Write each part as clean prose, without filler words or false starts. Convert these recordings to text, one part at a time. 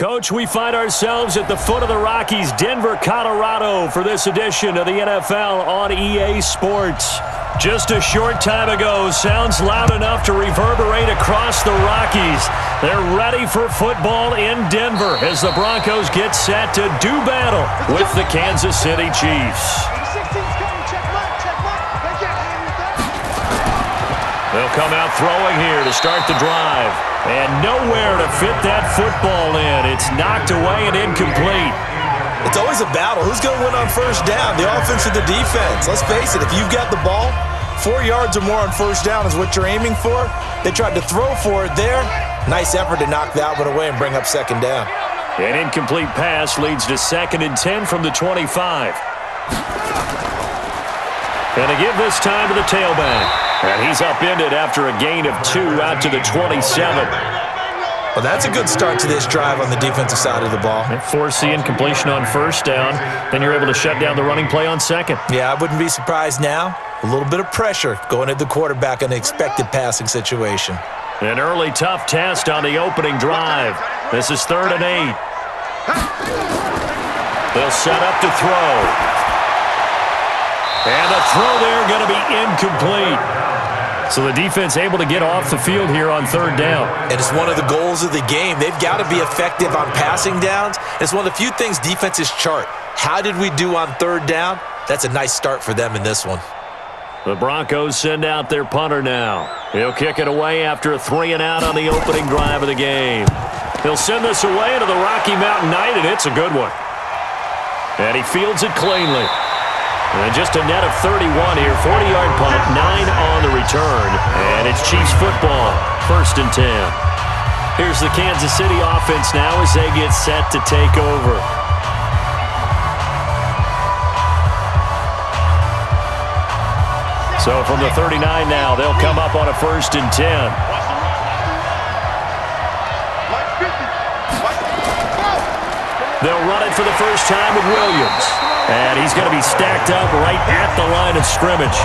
Coach, we find ourselves at the foot of the Rockies, Denver, Colorado, for this edition of the NFL on EA Sports. Just a short time ago, sounds loud enough to reverberate across the Rockies. They're ready for football in Denver as the Broncos get set to do battle with the Kansas City Chiefs. They'll come out throwing here to start the drive. And nowhere to fit that football in. It's knocked away and incomplete. It's always a battle. Who's going to win on first down, the offense or the defense? Let's face it, if you've got the ball, 4 yards or more on first down is what you're aiming for. They tried to throw for it there. Nice effort to knock that one away and bring up second down. An incomplete pass leads to 2nd and 10 from the 25. And to give this time to the tailback. And he's upended after a gain of 2 out to the 27. Well, that's a good start to this drive on the defensive side of the ball. Force the incompletion on first down. Then you're able to shut down the running play on second. Yeah, I wouldn't be surprised now. A little bit of pressure going at the quarterback in an expected passing situation. An early tough test on the opening drive. This is 3rd and 8. They'll set up to throw. And the throw there going to be incomplete. So the defense able to get off the field here on 3rd down. And it's one of the goals of the game. They've got to be effective on passing downs. It's one of the few things defenses chart. How did we do on 3rd down? That's a nice start for them in this one. The Broncos send out their punter now. He'll kick it away after a 3-and-out on the opening drive of the game. He'll send this away to the Rocky Mountain Knight, and it's a good one. And he fields it cleanly. And just a net of 31 here, 40-yard punt, 9 on the return. And it's Chiefs football, 1st and 10. Here's the Kansas City offense now as they get set to take over. So from the 39 now, they'll come up on a 1st and 10. They'll run it for the first time with Williams. And he's going to be stacked up right at the line of scrimmage.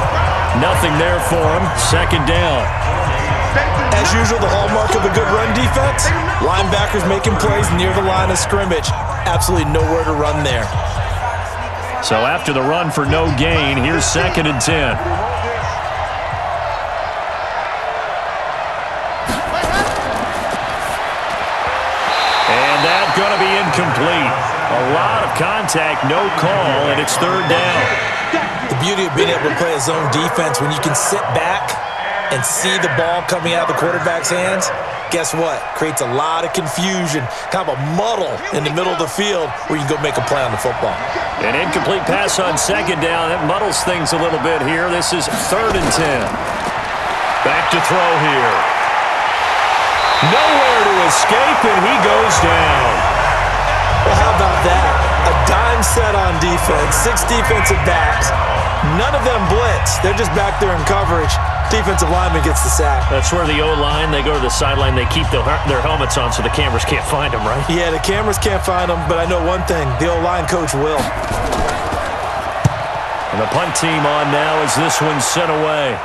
Nothing there for him. 2nd down. As usual, the hallmark of a good run defense, linebackers making plays near the line of scrimmage. Absolutely nowhere to run there. So after the run for no gain, here's 2nd and 10. And that's going to be incomplete. A lot of contact, no call, and it's 3rd down. The beauty of being able to play a zone defense when you can sit back and see the ball coming out of the quarterback's hands, guess what? Creates a lot of confusion, kind of a muddle in the middle of the field where you can go make a play on the football. An incomplete pass on 2nd down. That muddles things a little bit here. This is 3rd and 10. Back to throw here. Nowhere to escape, and he goes down. Well, how about that? A dime set on defense, 6 defensive backs. None of them blitz. They're just back there in coverage. Defensive lineman gets the sack. That's where the O-line, they go to the sideline, they keep their helmets on so the cameras can't find them, right? Yeah, the cameras can't find them, but I know one thing. The O-line coach will. And the punt team on now as this one's sent away.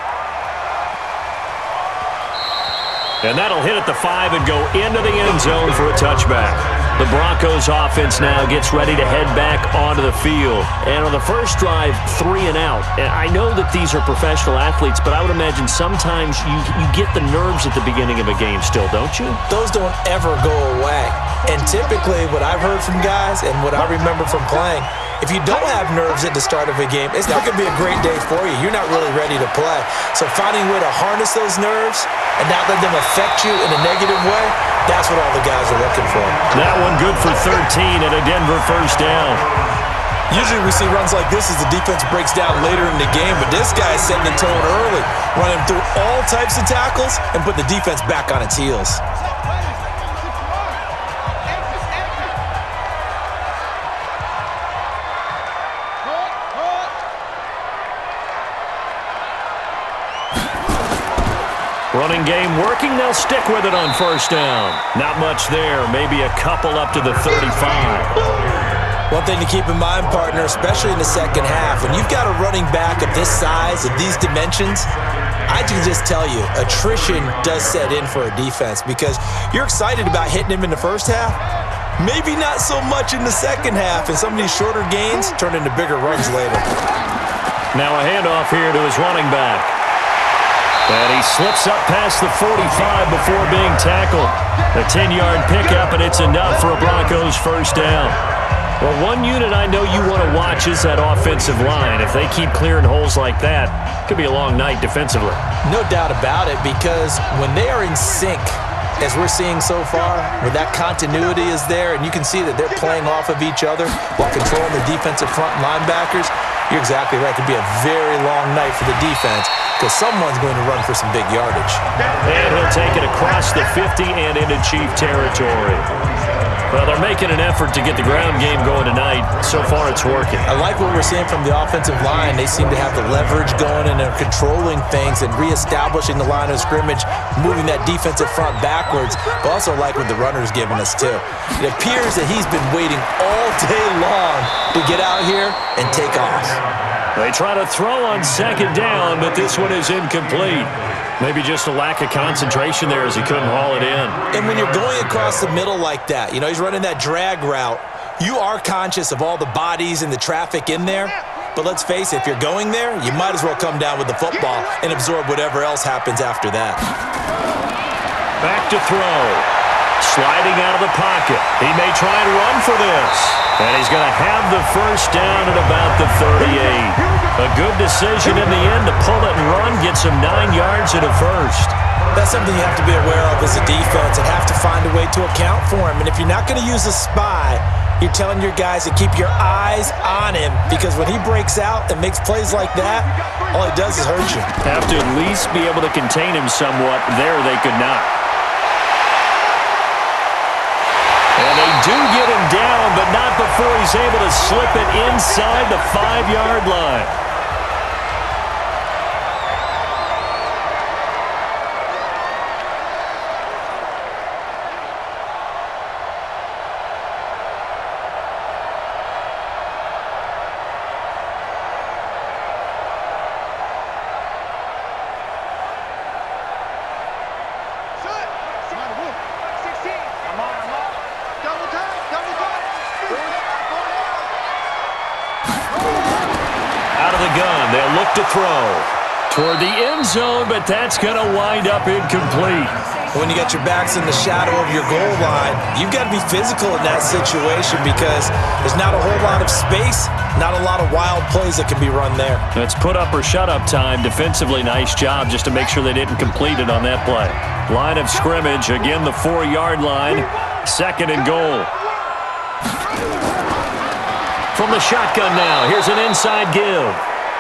And that'll hit at the 5 and go into the end zone for a touchback. The Broncos offense now gets ready to head back onto the field. And on the first drive, 3 and out. And I know that these are professional athletes, but I would imagine sometimes you get the nerves at the beginning of a game still, don't you? Those don't ever go away. And typically what I've heard from guys and what I remember from playing, if you don't have nerves at the start of a game, it's not going to be a great day for you. You're not really ready to play. So finding a way to harness those nerves and not let them affect you in a negative way, that's what all the guys are looking for. That one good for 13 and a Denver 1st down. Usually we see runs like this as the defense breaks down later in the game, but this guy is setting the tone early, running through all types of tackles and put the defense back on its heels. Running game working. They'll stick with it on 1st down. Not much there. Maybe a couple up to the 35. One thing to keep in mind, partner, especially in the second half, when you've got a running back of this size, of these dimensions, I can just tell you, attrition does set in for a defense because you're excited about hitting him in the first half, Maybe not so much in the second half, and some of these shorter gains turn into bigger runs later. Now a handoff here to his running back. And he slips up past the 45 before being tackled. A 10-yard pickup, and it's enough for a Broncos first down. Well, one unit I know you want to watch is that offensive line. If they keep clearing holes like that, it could be a long night defensively. No doubt about it, because when they are in sync, as we're seeing so far, where that continuity is there, and you can see that they're playing off of each other while controlling the defensive front linebackers, you're exactly right. It could be a very long night for the defense because someone's going to run for some big yardage. And he'll take it across the 50 and into Chief territory. Well, they're making an effort to get the ground game going tonight. So far, it's working. I like what we're seeing from the offensive line. They seem to have the leverage going, and they're controlling things and reestablishing the line of scrimmage, moving that defensive front backwards, but also like what the runner's giving us, too. It appears that he's been waiting all day long to get out here and take off. They try to throw on second down, but this one is incomplete. Maybe just a lack of concentration there as he couldn't haul it in. And when you're going across the middle like that, he's running that drag route, you are conscious of all the bodies and the traffic in there. But let's face it, if you're going there, you might as well come down with the football and absorb whatever else happens after that. Back to throw. Sliding out of the pocket. He may try and run for this. And he's going to have the first down at about the 38. A good decision in the end to pull it and run, gets him 9 yards and a first. That's something you have to be aware of as a defense and have to find a way to account for him. And if you're not going to use a spy, you're telling your guys to keep your eyes on him, because when he breaks out and makes plays like that, all he does is hurt you. Have to at least be able to contain him somewhat. There they could not. And they do get him down, but not before he's able to slip it inside the 5-yard line. To throw toward the end zone, but that's going to wind up incomplete. When you got your backs in the shadow of your goal line, you've got to be physical in that situation because there's not a whole lot of space, not a lot of wild plays that can be run there. It's put up or shut up time. Defensively, nice job just to make sure they didn't complete it on that play. Line of scrimmage, again the 4-yard line, 2nd and goal. From the shotgun now, here's an inside give.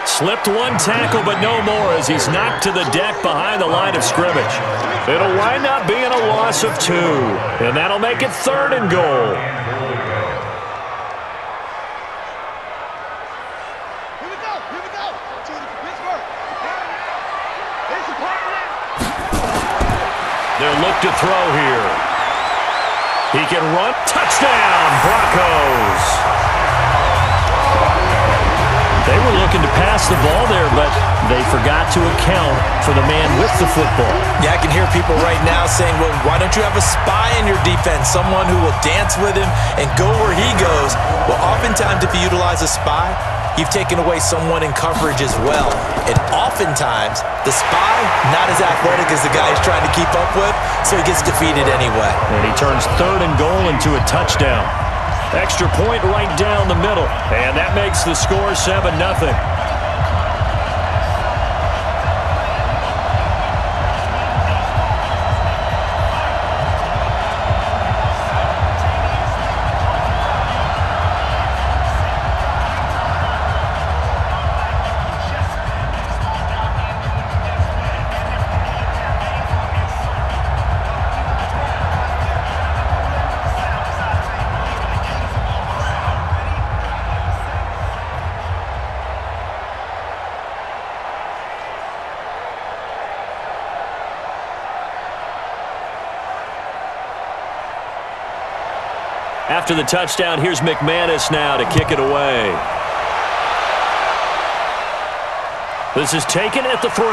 Slipped one tackle, but no more as he's knocked to the deck behind the line of scrimmage. It'll wind up being a loss of 2, and that'll make it 3rd and goal. They'll look to throw here. He can run. Touchdown, Broncos. They were looking to pass the ball there, but they forgot to account for the man with the football. Yeah, I can hear people right now saying, well, why don't you have a spy in your defense, someone who will dance with him and go where he goes? Well, oftentimes if you utilize a spy, you've taken away someone in coverage as well. And oftentimes, the spy, not as athletic as the guy he's trying to keep up with, so he gets defeated anyway. And he turns 3rd and goal into a touchdown. Extra point right down the middle, and that makes the score 7-0. After the touchdown, here's McManus now to kick it away. This is taken at the 3.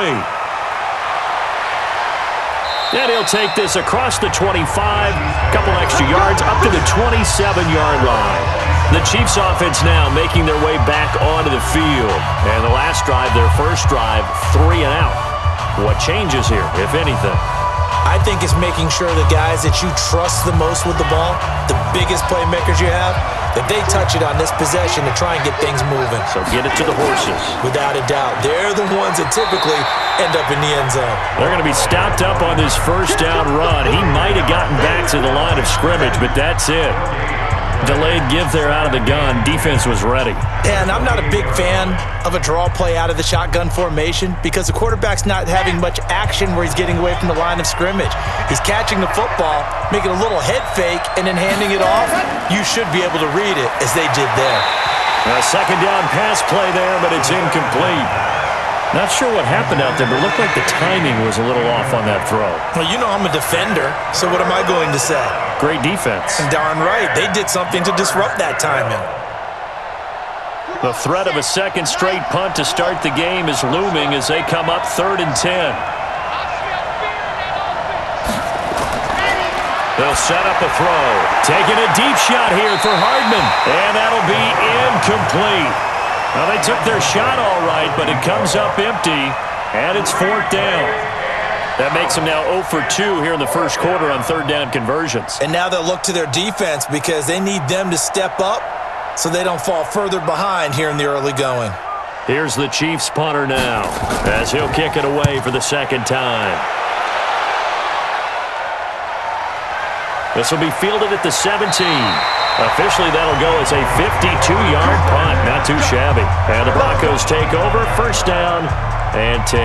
And he'll take this across the 25, a couple extra yards, up to the 27-yard line. The Chiefs offense now making their way back onto the field. And the last drive, their first drive, 3 and out. What changes here, if anything? I think it's making sure the guys that you trust the most with the ball, the biggest playmakers you have, that they touch it on this possession to try and get things moving. So get it to the horses. Without a doubt. They're the ones that typically end up in the end zone. They're going to be stopped up on this first down run. He might have gotten back to the line of scrimmage, but that's it. Delayed give there out of the gun. Defense was ready. And I'm not a big fan of a draw play out of the shotgun formation because the quarterback's not having much action where he's getting away from the line of scrimmage. He's catching the football, making a little head fake, and then handing it off. You should be able to read it as they did there. A second down pass play there, but it's incomplete. Not sure what happened out there, but it looked like the timing was a little off on that throw. Well, you know I'm a defender, so what am I going to say? Great defense. Darn right. They did something to disrupt that timing. The threat of a second straight punt to start the game is looming as they come up 3rd and 10. They'll set up a throw. Taking a deep shot here for Hardman. And that'll be incomplete. Well, they took their shot all right, but it comes up empty, and it's 4th down. That makes them now 0 for 2 here in the first quarter on 3rd down conversions. And now they'll look to their defense because they need them to step up so they don't fall further behind here in the early going. Here's the Chiefs punter now as he'll kick it away for the second time. This will be fielded at the 17. Officially, that'll go as a 52-yard punt. Not too shabby. And the Broncos take over. First down and 10.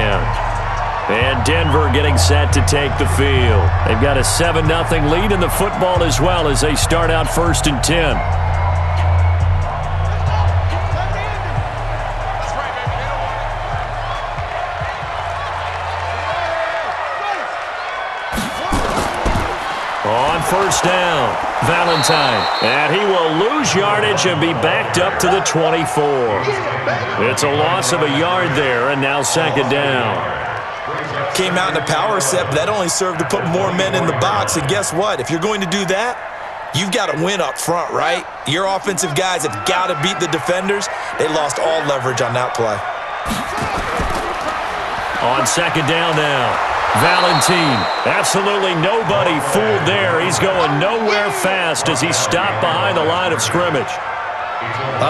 And Denver getting set to take the field. They've got a 7-0 lead in the football as well as they start out 1st and 10. On first down, Valentine. And he will lose yardage and be backed up to the 24. It's a loss of a yard there, and now 2nd down. Came out in a power set, but that only served to put more men in the box. And guess what? If you're going to do that, you've got to win up front, right? Your offensive guys have got to beat the defenders. They lost all leverage on that play. On 2nd down now. Valentine, absolutely nobody fooled there. He's going nowhere fast as he's stopped behind the line of scrimmage.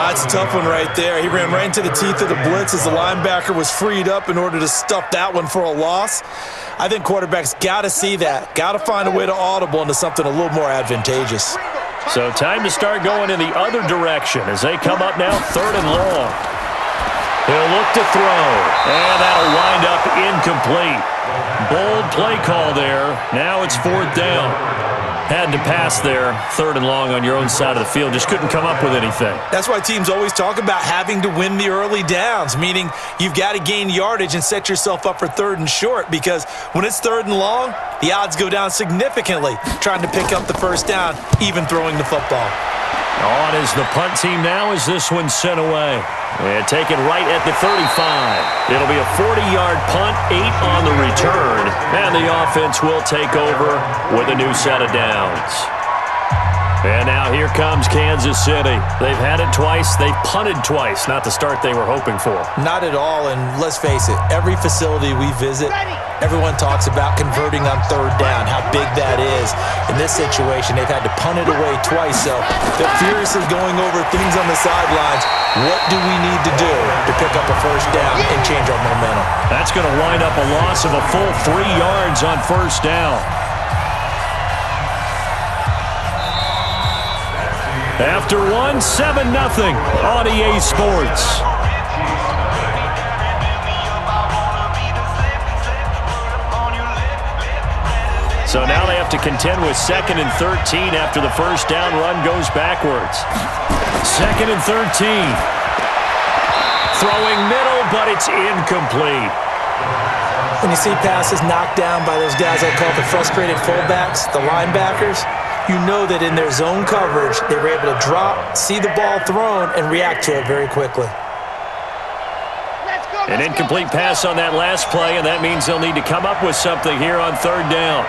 It's a tough one right there. He ran right into the teeth of the blitz as the linebacker was freed up in order to stuff that one for a loss. I think quarterbacks got to see that. Got to find a way to audible into something a little more advantageous. So time to start going in the other direction as they come up now 3rd and long. He'll look to throw, and that'll wind up incomplete. Bold play call there. Now it's 4th down. Had to pass there, 3rd and long on your own side of the field. Just couldn't come up with anything. That's why teams always talk about having to win the early downs, meaning you've got to gain yardage and set yourself up for 3rd and short, because when it's 3rd and long, the odds go down significantly trying to pick up the first down, even throwing the football. On is the punt team now as this one's sent away. And taken right at the 35. It'll be a 40-yard punt, 8 on the return. And the offense will take over with a new set of downs. And now here comes Kansas City. They've had it twice. They've punted twice. Not the start they were hoping for. Not at all, and let's face it, every facility we visit, everyone talks about converting on 3rd down, how big that is. In this situation, they've had to punt it away twice, so they're furiously going over things on the sidelines. What do we need to do to pick up a first down and change our momentum? That's going to wind up a loss of a full 3 yards on first down. After one, 7-0 on EA Sports. So now they have to contend with 2nd and 13 after the first down run goes backwards. 2nd and 13. Throwing middle, but it's incomplete. When you see passes knocked down by those guys I call the frustrated fullbacks, the linebackers, you know that in their zone coverage, they were able to drop, see the ball thrown, and react to it very quickly. Let's go! An incomplete pass on that last play, and that means they'll need to come up with something here on third down.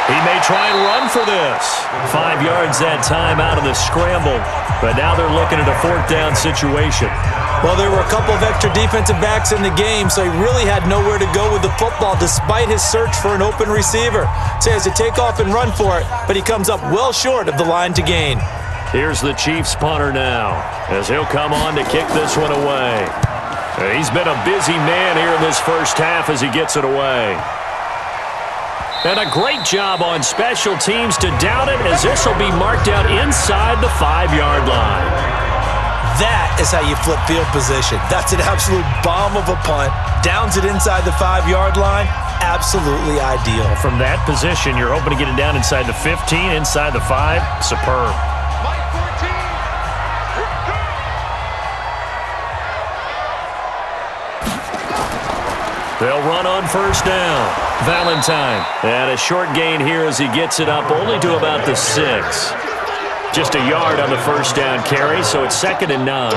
He may try and run for this. 5 yards that time out of the scramble, but now they're looking at a fourth down situation. Well, there were a couple of extra defensive backs in the game, so he really had nowhere to go with the football despite his search for an open receiver. So he has to take off and run for it, but he comes up well short of the line to gain. Here's the Chiefs punter now, as he'll come on to kick this one away. He's been a busy man here in this first half as he gets it away. And a great job on special teams to down it, as this will be marked out inside the 5-yard line. That is how you flip field position. That's an absolute bomb of a punt. Downs it inside the 5-yard line. Absolutely ideal. From that position, you're hoping to get it down inside the 15, inside the 5. Superb. They'll run on first down. Valentine. And a short gain here as he gets it up only to about the 6. Just a yard on the first down carry, so it's 2nd and 9.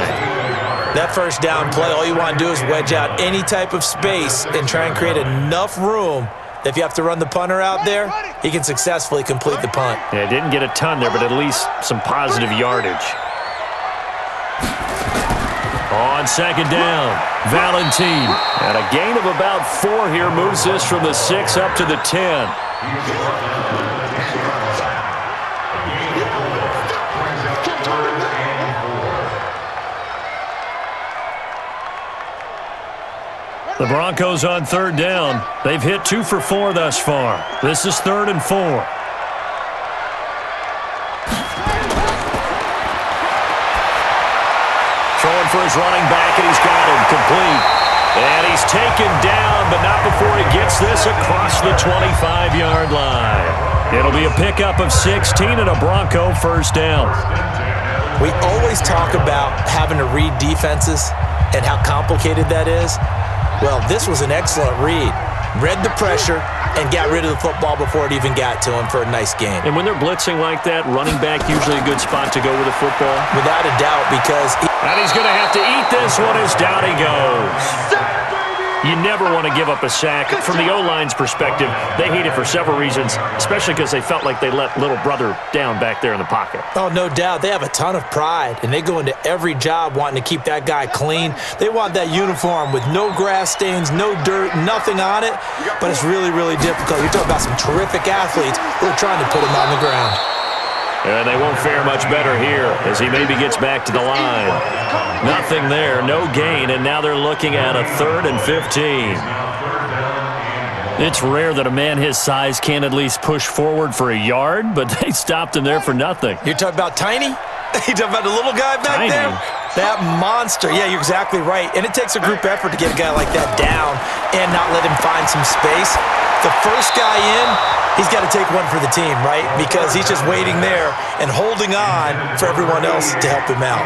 That first down play, all you want to do is wedge out any type of space and try and create enough room that if you have to run the punter out there, he can successfully complete the punt. Yeah, didn't get a ton there, but at least some positive yardage. On 2nd down, Valentine. And a gain of about 4 here moves this from the 6 up to the 10. The Broncos on third down. They've hit 2 for 4 thus far. This is 3rd and 4. Throwing for his running back, and he's got him complete. And he's taken down, but not before he gets this across the 25-yard line. It'll be a pickup of 16 and a Bronco first down. We always talk about having to read defenses and how complicated that is. Well, this was an excellent read. Read the pressure and got rid of the football before it even got to him for a nice game. And when they're blitzing like that, running back usually a good spot to go with the football? Without a doubt, because... And he's going to have to eat this one as down he goes. You never want to give up a sack. From the O-line's perspective, they hate it for several reasons, especially because they felt like they let little brother down back there in the pocket. Oh, no doubt. They have a ton of pride, and they go into every job wanting to keep that guy clean. They want that uniform with no grass stains, no dirt, nothing on it, but it's really, really difficult. You're talking about some terrific athletes who are trying to put him on the ground. And they won't fare much better here as he maybe gets back to the line. Nothing there, no gain, and now they're looking at a 3rd and 15. It's rare that a man his size can't at least push forward for a yard, but they stopped him there for nothing. You're talking about Tiny? You're talking about the little guy back Tiny. there? That monster. Yeah, you're exactly right. And it takes a group effort to get a guy like that down and not let him find some space. The first guy in, he's got to take one for the team, right? Because he's just waiting there and holding on for everyone else to help him out.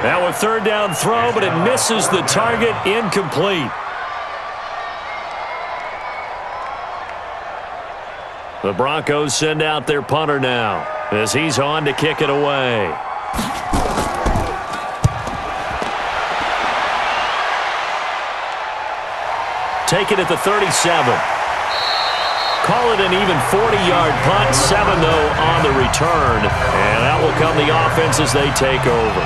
Now a 3rd down throw, but it misses the target, incomplete. The Broncos send out their punter now as he's on to kick it away. Take it at the 37. Call it an even 40-yard punt, 7 though on the return. And out will come the offense as they take over.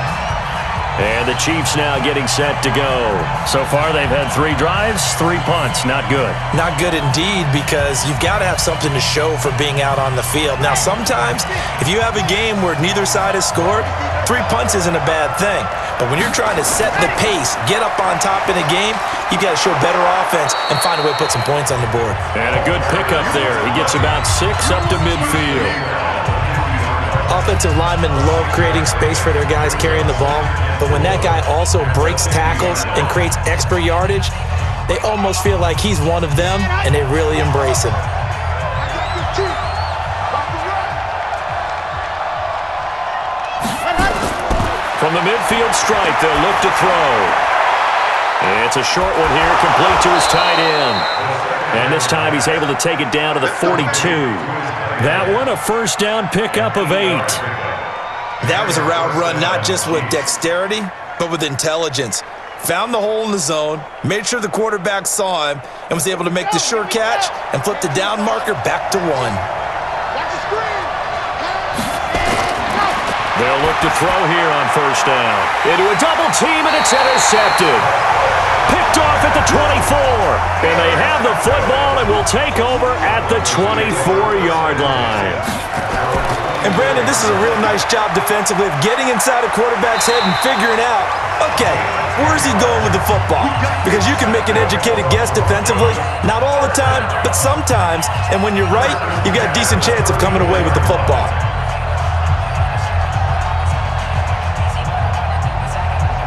And the Chiefs now getting set to go. So far they've had 3 drives, 3 punts. Not good. Not good indeed, because you've got to have something to show for being out on the field. Now sometimes if you have a game where neither side has scored, 3 punts isn't a bad thing. But when you're trying to set the pace, get up on top in a game, you've got to show better offense and find a way to put some points on the board. And a good pickup there. He gets about 6 up to midfield. Offensive linemen love creating space for their guys carrying the ball, but when that guy also breaks tackles and creates extra yardage, they almost feel like he's one of them, and they really embrace him. From the midfield stripe, they'll look to throw. It's a short one here, complete to his tight end. And this time he's able to take it down to the 42. That one, a first down pickup of 8. That was a route run not just with dexterity, but with intelligence. Found the hole in the zone, made sure the quarterback saw him, and was able to make the sure catch and flip the down marker back to 1. They'll look to throw here on first down. Into a double team, and it's intercepted. Picked off at the 24. And they have the football and will take over at the 24-yard line. And, Brandon, this is a real nice job defensively of getting inside a quarterback's head and figuring out, okay, where's he going with the football? Because you can make an educated guess defensively, not all the time, but sometimes. And when you're right, you've got a decent chance of coming away with the football.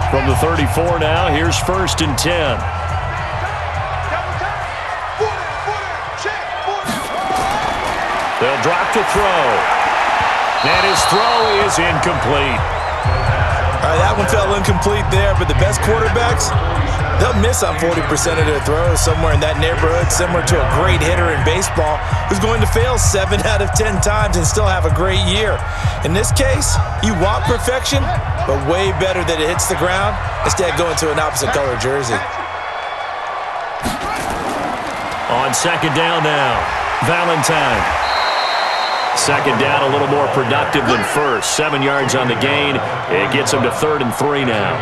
From the 34 now, here's 1st and 10. They'll drop to throw. And his throw is incomplete. All right, that one fell incomplete there, but the best quarterbacks, they'll miss on 40% of their throws, somewhere in that neighborhood, similar to a great hitter in baseball who's going to fail 7 out of 10 times and still have a great year. In this case, you want perfection, but way better that it hits the ground instead of going to an opposite color jersey. On 2nd down now, Valentine. 2nd down, a little more productive than first. 7 yards on the gain. It gets him to 3rd and 3 now.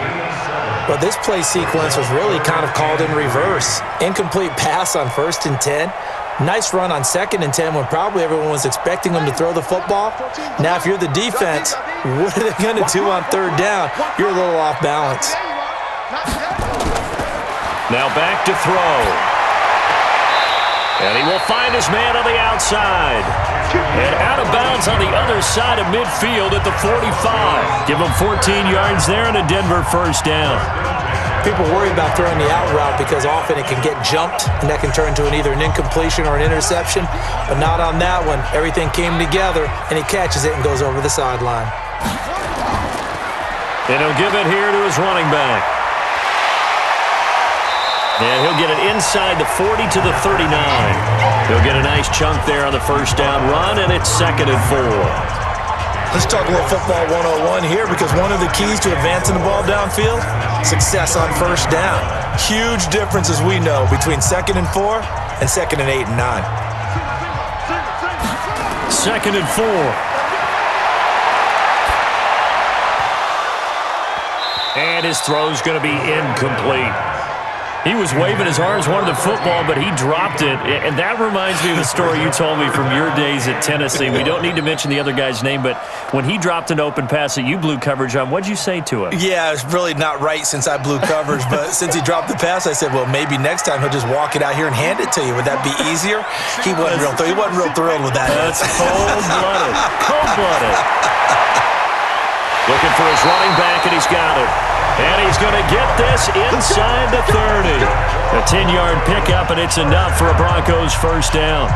Well, this play sequence was really kind of called in reverse. Incomplete pass on 1st and 10. Nice run on 2nd and 10 when probably everyone was expecting them to throw the football. Now, if you're the defense, what are they going to do on 3rd down? You're a little off balance. Now back to throw. And he will find his man on the outside. And out of bounds on the other side of midfield at the 45. Give him 14 yards there and a Denver 1st down. People worry about throwing the out route because often it can get jumped, and that can turn into either an incompletion or an interception. But not on that one. Everything came together, and he catches it and goes over the sideline. And he'll give it here to his running back. And he'll get it inside the 40 to the 39. He'll get a nice chunk there on the 1st down run, and it's 2nd and 4. Let's talk a little football 101 here, because one of the keys to advancing the ball downfield, success on 1st down. Huge difference, as we know, between 2nd and 4 and 2nd and 8 and 9. 2nd and 4. And his throw's going to be incomplete. He was waving his arms, wanted the football, but he dropped it. And that reminds me of the story you told me from your days at Tennessee. We don't need to mention the other guy's name, but when he dropped an open pass that you blew coverage on, what'd you say to him? Yeah, it's really not right since I blew coverage, but since he dropped the pass, I said, well, maybe next time he'll just walk it out here and hand it to you. Would that be easier? He wasn't real thrilled with that. That's cold-blooded. Cold-blooded. Looking for his running back, and he's got it. And he's going to get this inside the 30. A 10-yard pickup, and it's enough for a Broncos 1st down.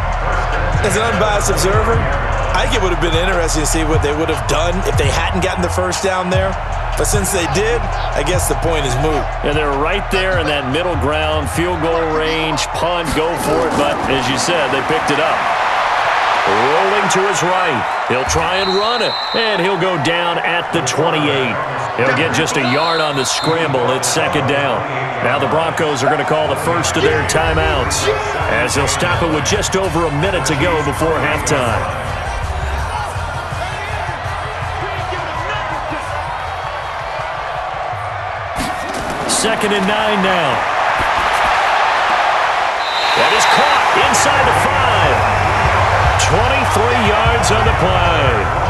As an unbiased observer, I think it would have been interesting to see what they would have done if they hadn't gotten the 1st down there. But since they did, I guess the point is moot. And they're right there in that middle ground, field goal range, punt, go for it. But as you said, they picked it up. Rolling to his right. He'll try and run it. And he'll go down at the 28. He'll get just a yard on the scramble. It's 2nd down. Now the Broncos are going to call the first of their timeouts, as they'll stop it with just over a minute to go before halftime. Second and 9 now. That is caught inside the 5. 23 yards on the play.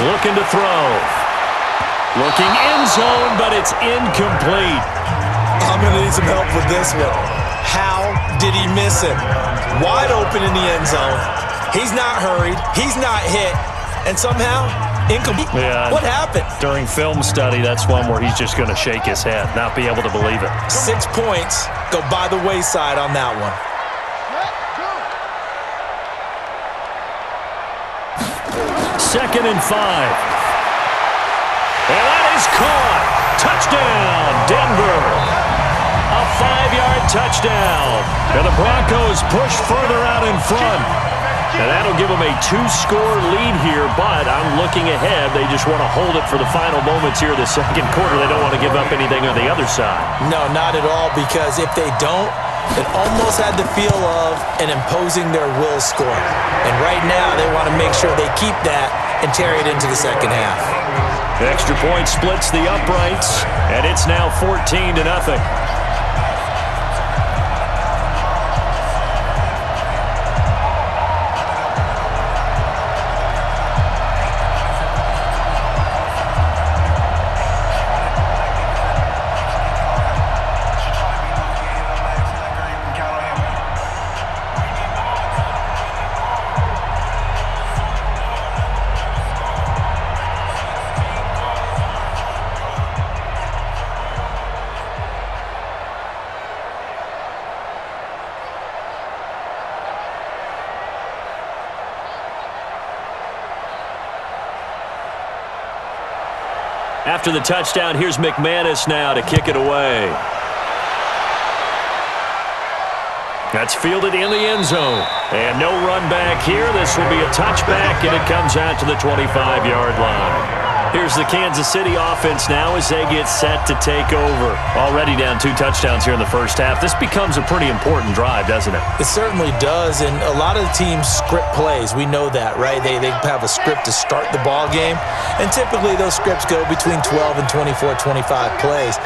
Looking to throw. Looking end zone, but it's incomplete. I'm going to need some help with this one. How did he miss it? Wide open in the end zone. He's not hurried. He's not hit. And somehow, incomplete. Yeah, what happened? During film study, that's one where he's just going to shake his head, not be able to believe it. 6 points go by the wayside on that one. 2nd and 5. And that is caught. Touchdown, Denver. A 5-yard touchdown. And the Broncos push further out in front. And that'll give them a 2-score lead here, but I'm looking ahead. They just want to hold it for the final moments here of the second quarter. They don't want to give up anything on the other side. No, not at all, because if they don't, it almost had the feel of an imposing their will score. And right now, they want to make sure they keep that and carry it into the second half. The extra point splits the uprights, and it's now 14-0. After the touchdown, here's McManus now to kick it away. That's fielded in the end zone. And no run back here. This will be a touchback, and it comes out to the 25-yard line. Here's the Kansas City offense now as they get set to take over. Already down 2 touchdowns here in the first half. This becomes a pretty important drive, doesn't it? It certainly does, and a lot of the teams script plays. We know that, right? They have a script to start the ball game, and typically those scripts go between 12 and 24, 25 plays.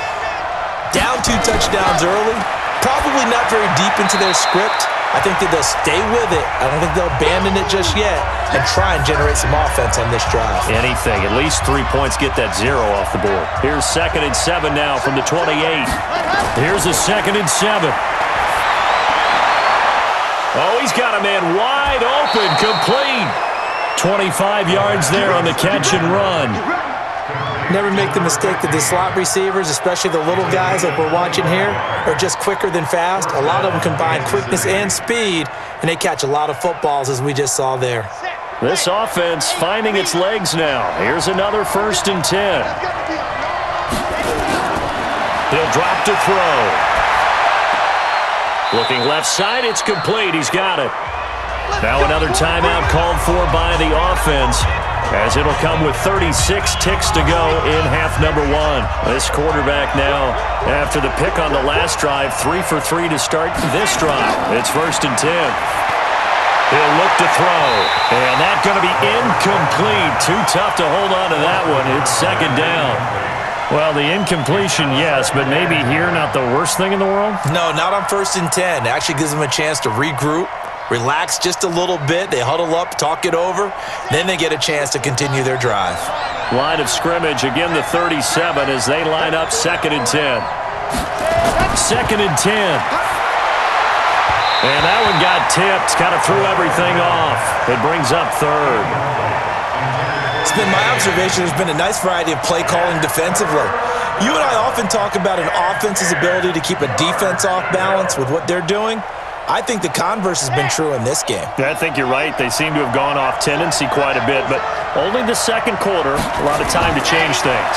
Down 2 touchdowns early, probably not very deep into their script. I think that they'll stay with it. I don't think they'll abandon it just yet and try and generate some offense on this drive. Anything. At least 3 points, get that 0 off the board. Here's 2nd and 7 now from the 28. Here's a 2nd and 7. Oh, he's got a man wide open, complete. 25 yards there on the catch and run. Never make the mistake that the slot receivers, especially the little guys like we're watching here, are just quicker than fast. A lot of them combine quickness and speed, and they catch a lot of footballs, as we just saw there. This offense finding its legs now. Here's another 1st and 10. He'll drop to throw. Looking left side, it's complete. He's got it. Now another timeout called for by the offense, as it'll come with 36 ticks to go in half number 1. This quarterback now, after the pick on the last drive, 3 for 3 to start this drive. It's 1st and 10. He'll look to throw, and that's going to be incomplete. Too tough to hold on to that one. It's 2nd down. Well, the incompletion, yes, but maybe here not the worst thing in the world? No, not on 1st and 10. It actually gives them a chance to regroup, relax just a little bit. They huddle up, talk it over. Then they get a chance to continue their drive. Line of scrimmage, again the 37 as they line up 2nd and 10. 2nd and 10. And that one got tipped, kind of threw everything off. It brings up 3rd. It's been my observation there's been a nice variety of play calling defensively. You and I often talk about an offense's ability to keep a defense off balance with what they're doing. I think the converse has been true in this game. Yeah, I think you're right. They seem to have gone off tendency quite a bit, but only the second quarter, a lot of time to change things.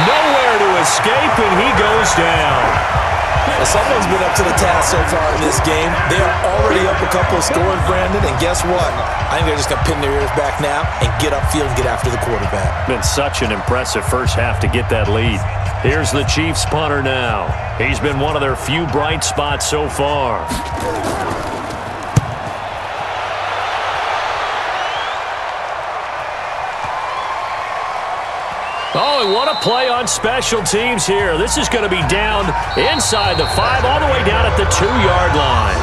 Nowhere to escape, and he goes down. Well, someone's been up to the task so far in this game. They are already up a couple of scores, Brandon, and guess what? I think they're just going to pin their ears back now and get upfield and get after the quarterback. Been such an impressive first half to get that lead. Here's the Chiefs punter now. He's been one of their few bright spots so far. Oh, and what a play on special teams here. This is going to be down inside the 5, all the way down at the 2-yard line.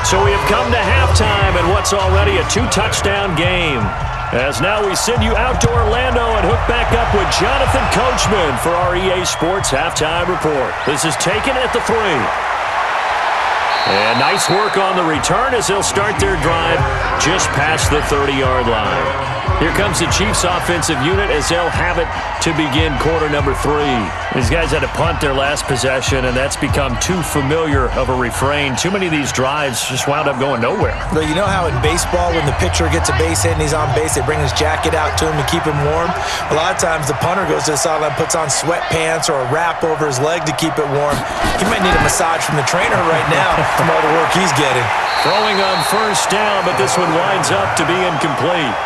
So we have come to halftime in what's already a 2-touchdown game. As now we send you out to Orlando and hook back up with Jonathan Coachman for our EA Sports Halftime Report. This is taken at the 3. And nice work on the return as they'll start their drive just past the 30-yard line. Here comes the Chiefs offensive unit as they'll have it to begin quarter number 3. These guys had to punt their last possession, and that's become too familiar of a refrain. Too many of these drives just wound up going nowhere. Well, you know how in baseball when the pitcher gets a base hit and he's on base, they bring his jacket out to him to keep him warm? A lot of times the punter goes to the sideline, puts on sweatpants or a wrap over his leg to keep it warm. He might need a massage from the trainer right now from all the work he's getting. Throwing on first down, but this one winds up to be incomplete.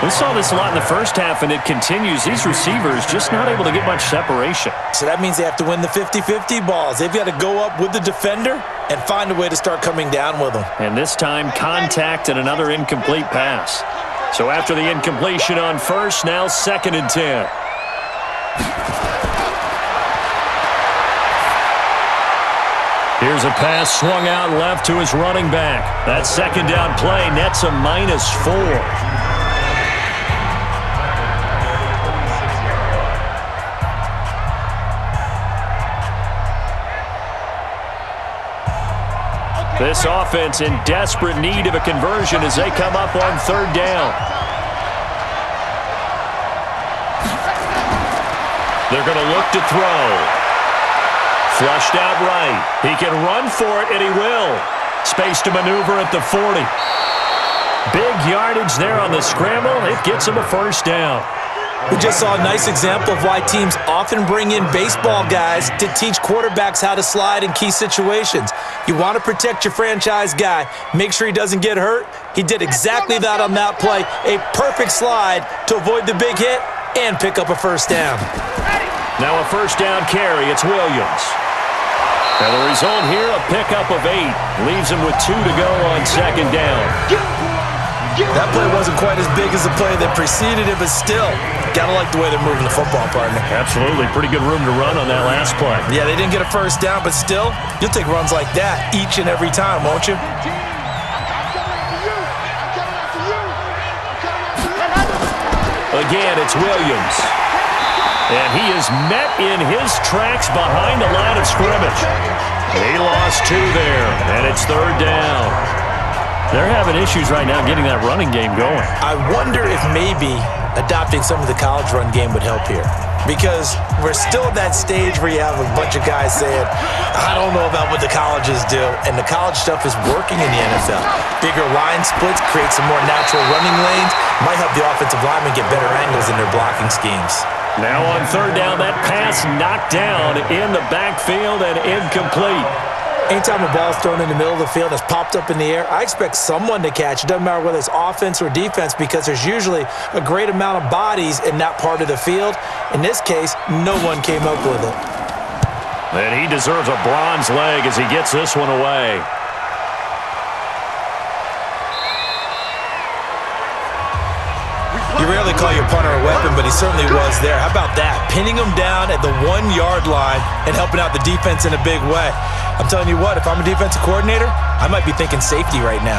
We saw this a lot in the first half, and it continues. These receivers just not able to get much separation. So that means they have to win the 50-50 balls. They've got to go up with the defender and find a way to start coming down with them. And this time, contact and another incomplete pass. So after the incompletion on first, now 2nd and 10. Here's a pass swung out left to his running back. That 2nd down play nets a -4. This offense in desperate need of a conversion as they come up on 3rd down. They're going to look to throw. Flushed out right. He can run for it, and he will. Space to maneuver at the 40. Big yardage there on the scramble. It gets him a 1st down. We just saw a nice example of why teams often bring in baseball guys to teach quarterbacks how to slide in key situations. You want to protect your franchise guy. Make sure he doesn't get hurt. He did exactly that on that play. A perfect slide to avoid the big hit and pick up a 1st down. Now a 1st down carry. It's Williams. And the result here, a pickup of 8. Leaves him with 2 to go on 2nd down. That play wasn't quite as big as the play that preceded it, but still, gotta like the way they're moving the football, partner. Absolutely. Pretty good room to run on that last play. Yeah, they didn't get a 1st down, but still, you'll take runs like that each and every time, won't you? Again, it's Williams. And he is met in his tracks behind the line of scrimmage. He lost 2 there, and it's 3rd down. They're having issues right now getting that running game going. I wonder if maybe adopting some of the college run game would help here. Because we're still at that stage where you have a bunch of guys saying, I don't know about what the colleges do. And the college stuff is working in the NFL. Bigger line splits, create some more natural running lanes. Might help the offensive linemen get better angles in their blocking schemes. Now on 3rd down, that pass knocked down in the backfield and incomplete. Anytime a ball's thrown in the middle of the field that's popped up in the air, I expect someone to catch. It doesn't matter whether it's offense or defense because there's usually a great amount of bodies in that part of the field. In this case, no one came up with it. And he deserves a bronze leg as he gets this one away. You rarely call your punter a weapon, but he certainly was there. How about that? Pinning him down at the 1-yard line and helping out the defense in a big way. I'm telling you what, if I'm a defensive coordinator, I might be thinking safety right now.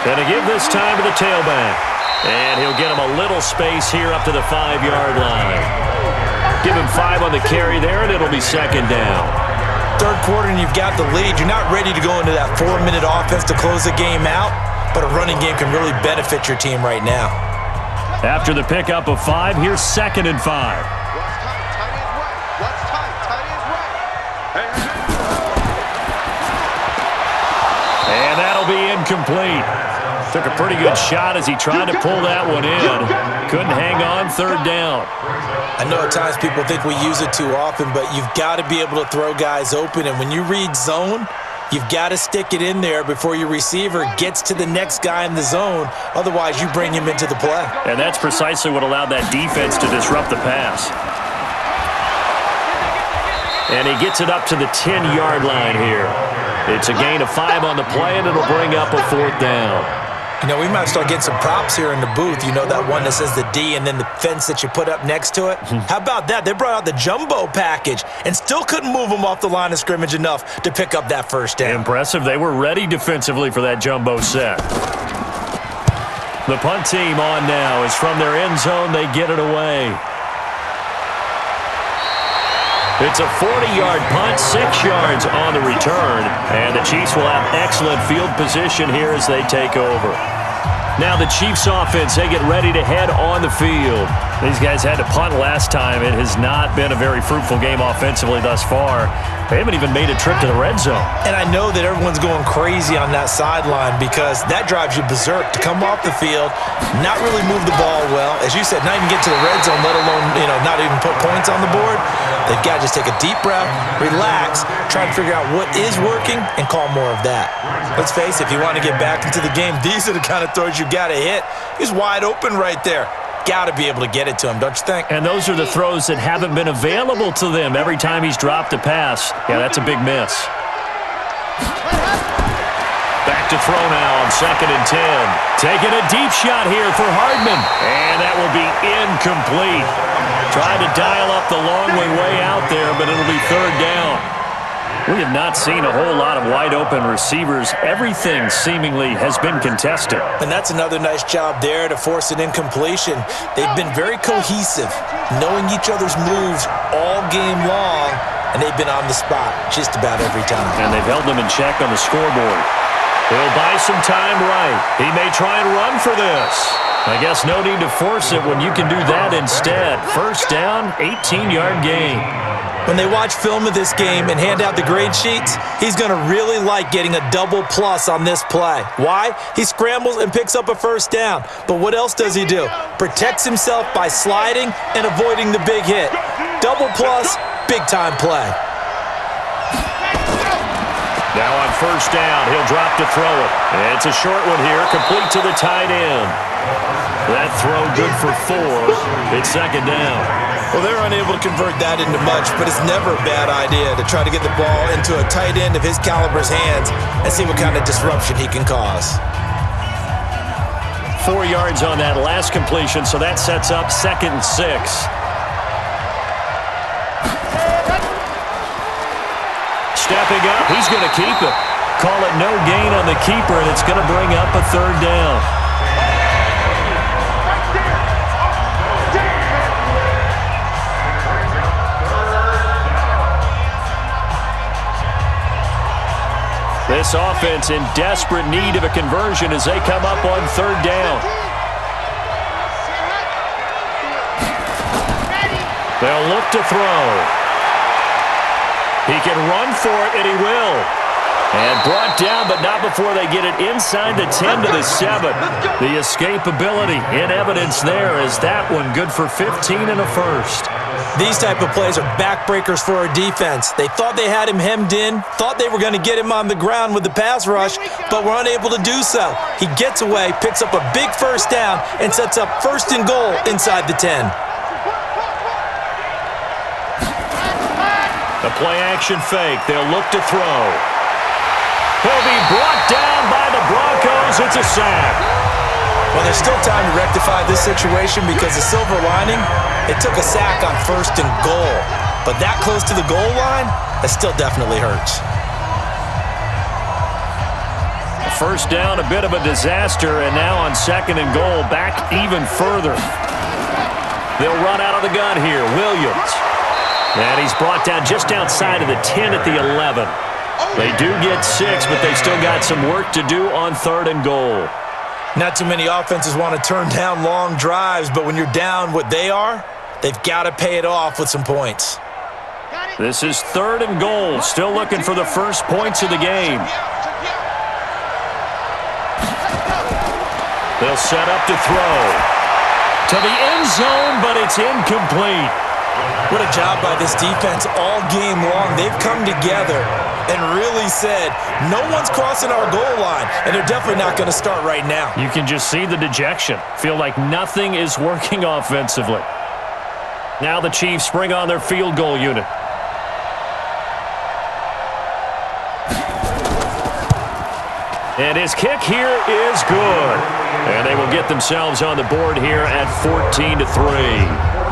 Gonna give this time to the tailback. And he'll get him a little space here up to the 5-yard line. Give him 5 on the carry there, and it'll be 2nd down. 3rd quarter, and you've got the lead. You're not ready to go into that 4-minute offense to close the game out, but a running game can really benefit your team right now. After the pickup of 5, here's 2nd and 5. And that'll be incomplete. Took a pretty good shot as he tried to pull that one in. Couldn't hang on 3rd down. I know at times people think we use it too often, but you've got to be able to throw guys open. And when you read zone, you've got to stick it in there before your receiver gets to the next guy in the zone. Otherwise, you bring him into the play. And that's precisely what allowed that defense to disrupt the pass. And he gets it up to the 10-yard line here. It's a gain of 5 on the play, and it'll bring up a 4th down. You know, we might start getting some props here in the booth. You know, that one that says the D and then the fence that you put up next to it? How about that? They brought out the jumbo package and still couldn't move them off the line of scrimmage enough to pick up that 1st down. Impressive. They were ready defensively for that jumbo set. The punt team on now is from their end zone. They get it away. It's a 40-yard punt, 6 yards on the return, and the Chiefs will have excellent field position here as they take over. Now the Chiefs offense, they get ready to head on the field. These guys had to punt last time. It has not been a very fruitful game offensively thus far. They haven't even made a trip to the red zone. And I know that everyone's going crazy on that sideline because that drives you berserk to come off the field, not really move the ball well. As you said, not even get to the red zone, let alone, not even put points on the board. They've got to just take a deep breath, relax, try to figure out what is working, and call more of that. Let's face it, if you want to get back into the game, these are the kind of throws you got to hit. He's wide open right there. Got to be able to get it to him, don't you think? And those are the throws that haven't been available to them every time he's dropped a pass. Yeah, that's a big miss. Back to throw now on 2nd and 10. Taking a deep shot here for Hardman. And that will be incomplete. Tried to dial up the long way out there, but it'll be 3rd down. We have not seen a whole lot of wide-open receivers. Everything seemingly has been contested. And that's another nice job there to force an incompletion. They've been very cohesive, knowing each other's moves all game long, and they've been on the spot just about every time. And they've held them in check on the scoreboard. He'll buy some time right. He may try and run for this. I guess no need to force it when you can do that instead. 1st down, 18-yard gain. When they watch film of this game and hand out the grade sheets, he's going to really like getting a double plus on this play. Why? He scrambles and picks up a 1st down. But what else does he do? Protects himself by sliding and avoiding the big hit. Double plus, big-time play. Now on 1st down, he'll drop to throw it. And it's a short one here, complete to the tight end. That throw good for 4. It's 2nd down. Well, they're unable to convert that into much, but it's never a bad idea to try to get the ball into a tight end of his caliber's hands and see what kind of disruption he can cause. 4 yards on that last completion, so that sets up 2nd and 6. Stepping up, he's going to keep it. Call it no gain on the keeper, and it's going to bring up a 3rd down. This offense in desperate need of a conversion as they come up on 3rd down. They'll look to throw. He can run for it, and he will. And brought down, but not before they get it inside the 10 to the 7. The escapability in evidence there is that one good for 15 and a 1st. These type of plays are backbreakers for our defense. They thought they had him hemmed in, thought they were going to get him on the ground with the pass rush, but were unable to do so. He gets away, picks up a big 1st down, and sets up 1st and goal inside the 10. The play-action fake. They'll look to throw. He'll be brought down by the Broncos. It's a sack. Well, there's still time to rectify this situation because the silver lining, it took a sack on 1st and goal. But that close to the goal line, that still definitely hurts. 1st down, a bit of a disaster, and now on 2nd and goal, back even further. They'll run out of the gun here. Williams. And he's brought down just outside of the 10 at the 11. They do get 6, but they still got some work to do on 3rd and goal. Not too many offenses want to turn down long drives, but when you're down what they are, they've got to pay it off with some points. This is 3rd and goal, still looking for the first points of the game. They'll set up to throw. To the end zone, but it's incomplete. What a job by this defense all game long. They've come together and really said, no one's crossing our goal line, and they're definitely not going to start right now. You can just see the dejection. Feel like nothing is working offensively. Now the Chiefs bring on their field goal unit. And his kick here is good. And they will get themselves on the board here at 14-3.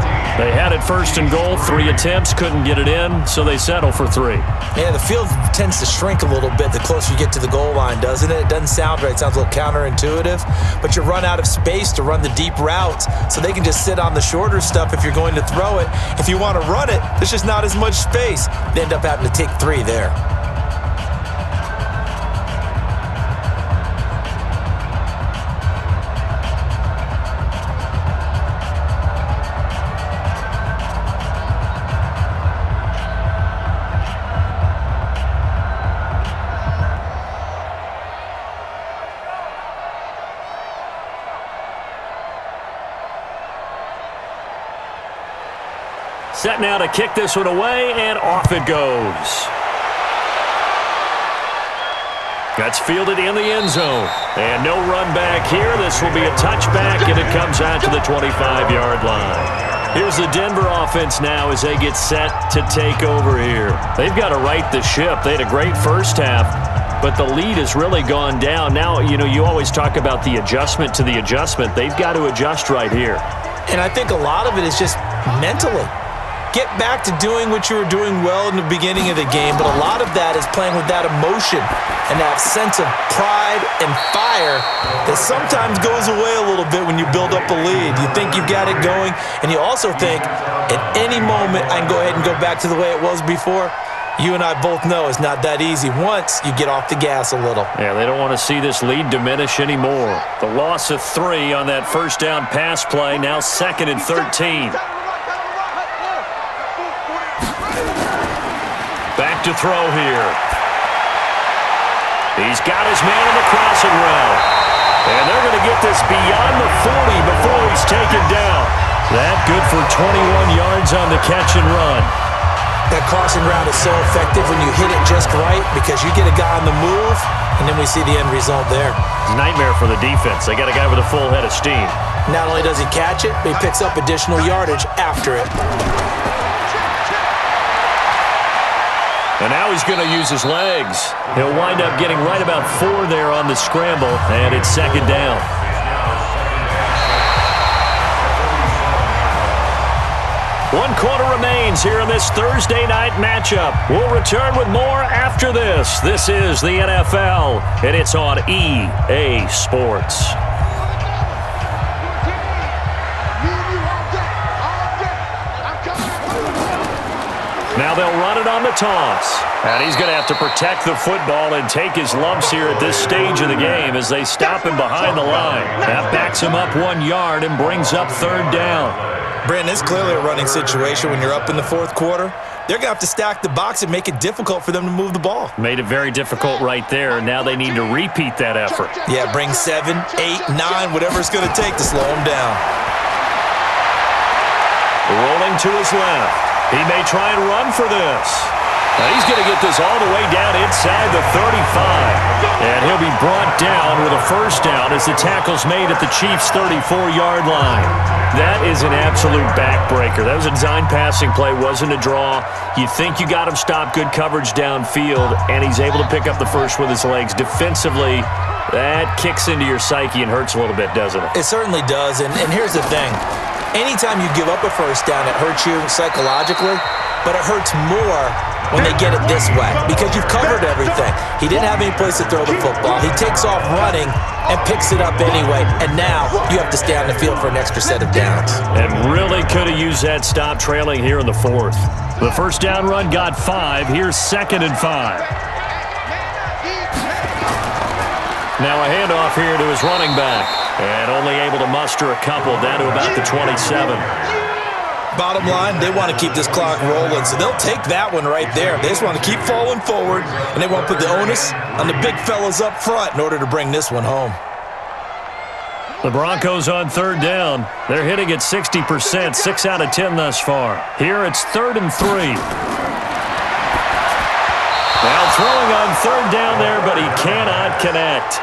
They had it first and goal, 3 attempts, couldn't get it in, so they settle for 3. Yeah, the field tends to shrink a little bit the closer you get to the goal line, doesn't it? It doesn't sound right. It sounds a little counterintuitive, but you run out of space to run the deep routes, so they can just sit on the shorter stuff if you're going to throw it. If you want to run it, there's just not as much space. They end up having to take 3 there. Set now to kick this one away, and off it goes. That's fielded in the end zone. And no run back here. This will be a touchback, and it comes out to the 25-yard line. Here's the Denver offense now as they get set to take over here. They've got to right the ship. They had a great first half, but the lead has really gone down. Now, you always talk about the adjustment to the adjustment. They've got to adjust right here. And I think a lot of it is just mentally. Get back to doing what you were doing well in the beginning of the game, but a lot of that is playing with that emotion and that sense of pride and fire that sometimes goes away a little bit when you build up a lead. You think you've got it going, and you also think at any moment I can go ahead and go back to the way it was before. You and I both know it's not that easy once you get off the gas a little. Yeah, they don't want to see this lead diminish anymore. The loss of 3 on that first down pass play, now 2nd and 13. Back to throw here. He's got his man in the crossing route. And they're going to get this beyond the 40 before he's taken down. That good for 21 yards on the catch and run. That crossing route is so effective when you hit it just right because you get a guy on the move, and then we see the end result there. Nightmare for the defense. They got a guy with a full head of steam. Not only does he catch it, but he picks up additional yardage after it. And now he's going to use his legs. He'll wind up getting right about 4 there on the scramble, and it's 2nd down. One quarter remains here in this Thursday night matchup. We'll return with more after this. This is the NFL, and it's on EA Sports. Now they'll run it on the toss. And he's going to have to protect the football and take his lumps here at this stage of the game as they stop him behind the line. That backs him up 1 yard and brings up 3rd down. Brandon, it's clearly a running situation when you're up in the 4th quarter. They're going to have to stack the box and make it difficult for them to move the ball. Made it very difficult right there. Now they need to repeat that effort. Yeah, bring 7, 8, 9, whatever it's going to take to slow them down. Rolling to his left. He may try and run for this. Now he's going to get this all the way down inside the 35. And he'll be brought down with a first down as the tackle's made at the Chiefs' 34-yard line. That is an absolute backbreaker. That was a design passing play, wasn't a draw. You think you got him stopped, good coverage downfield, and he's able to pick up the first with his legs. Defensively, that kicks into your psyche and hurts a little bit, doesn't it? It certainly does, and here's the thing. Anytime you give up a first down, it hurts you psychologically, but it hurts more when they get it this way because you've covered everything. He didn't have any place to throw the football. He takes off running and picks it up anyway, and now you have to stay on the field for an extra set of downs. And really could have used that stop trailing here in the 4th. The first down run got 5. Here's 2nd and 5. Now a handoff here to his running back. And only able to muster a couple down to about the 27. Bottom line, they want to keep this clock rolling, so they'll take that one right there. They just want to keep falling forward, and they want to put the onus on the big fellas up front in order to bring this one home. The Broncos on 3rd down. They're hitting at 60%, 6 out of 10 thus far. Here it's 3rd and 3. Now throwing on 3rd down there, but he cannot connect.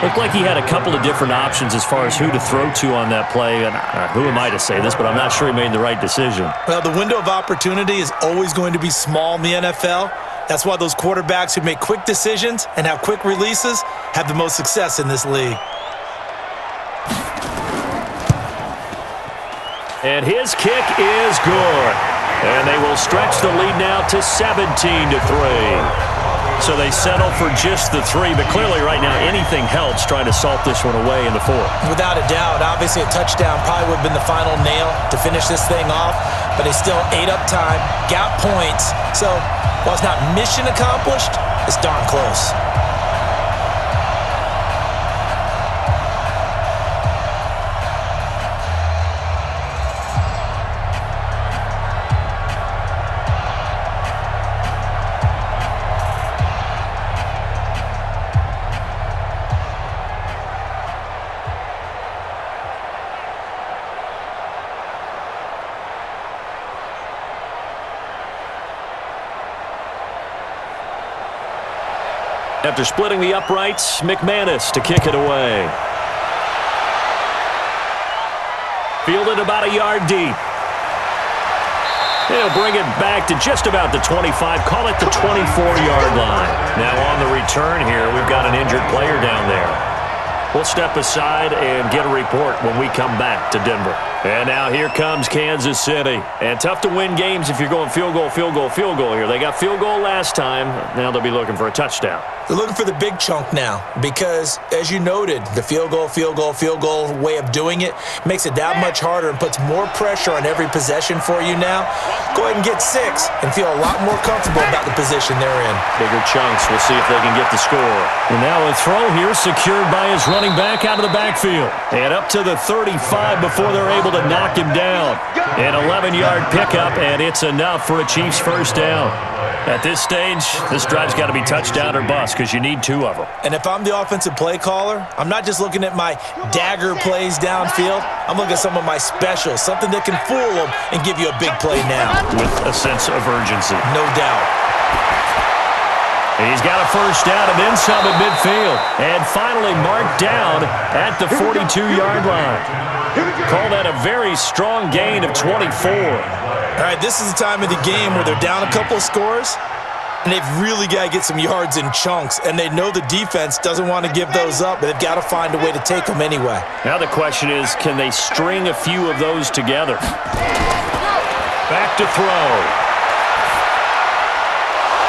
Looked like he had a couple of different options as far as who to throw to on that play. And who am I to say this, but I'm not sure he made the right decision. Well, the window of opportunity is always going to be small in the NFL. That's why those quarterbacks who make quick decisions and have quick releases have the most success in this league. And his kick is good. And they will stretch the lead now to 17-3. So they settle for just the 3, but clearly right now anything helps trying to salt this one away in the 4th. Without a doubt, obviously a touchdown probably would have been the final nail to finish this thing off, but they still ate up time, got points. So while it's not mission accomplished, it's darn close. After splitting the uprights, McManus to kick it away. Fielded about a yard deep. He'll bring it back to just about the 25, call it the 24-yard line. Now on the return here, we've got an injured player down there. We'll step aside and get a report when we come back to Denver. And now here comes Kansas City. And tough to win games if you're going field goal, field goal, field goal here. They got field goal last time. Now they'll be looking for a touchdown. They're looking for the big chunk now because, as you noted, the field goal way of doing it makes it that much harder and puts more pressure on every possession for you now. Go ahead and get 6 and feel a lot more comfortable about the position they're in. Bigger chunks. We'll see if they can get the score. And now a throw here secured by his running back out of the backfield. And up to the 35 before they're able to knock him down. An 11-yard pickup, and it's enough for a Chiefs first down. At this stage, this drive's got to be touchdown or bust because you need 2 of them. And if I'm the offensive play caller, I'm not just looking at my dagger plays downfield. I'm looking at some of my specials, something that can fool them and give you a big play now. With a sense of urgency. No doubt. He's got a first down and then some at midfield. And finally marked down at the 42-yard line. Call that a very strong gain of 24. All right, this is the time of the game where they're down a couple of scores, and they've really got to get some yards in chunks, and they know the defense doesn't want to give those up, but they've got to find a way to take them anyway. Now the question is, can they string a few of those together? Back to throw.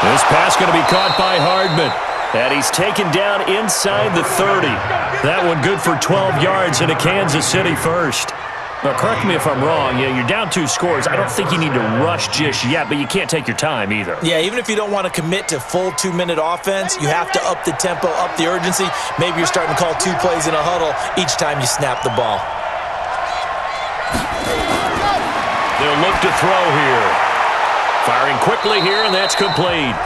This pass going to be caught by Hardman. And he's taken down inside the 30. That one good for 12 yards and a Kansas City first. Now, correct me if I'm wrong. Yeah, you're down 2 scores. I don't think you need to rush just yet, but you can't take your time either. Yeah, even if you don't want to commit to full 2-minute offense, you have to up the tempo, up the urgency. Maybe you're starting to call 2 plays in a huddle each time you snap the ball. They'll look to throw here. Firing quickly here, and that's complete.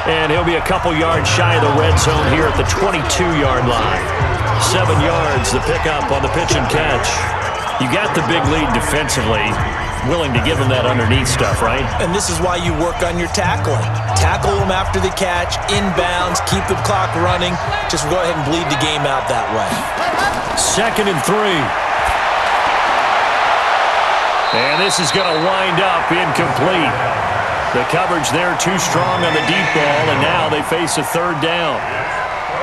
And he'll be a couple yards shy of the red zone here at the 22-yard line. 7 yards, the pickup on the pitch and catch. You got the big lead defensively, willing to give them that underneath stuff, right? And this is why you work on your tackling. Tackle them after the catch, inbounds, keep the clock running. Just go ahead and bleed the game out that way. 2nd and 3. And this is going to wind up incomplete. The coverage there too strong on the deep ball, and now they face a 3rd down.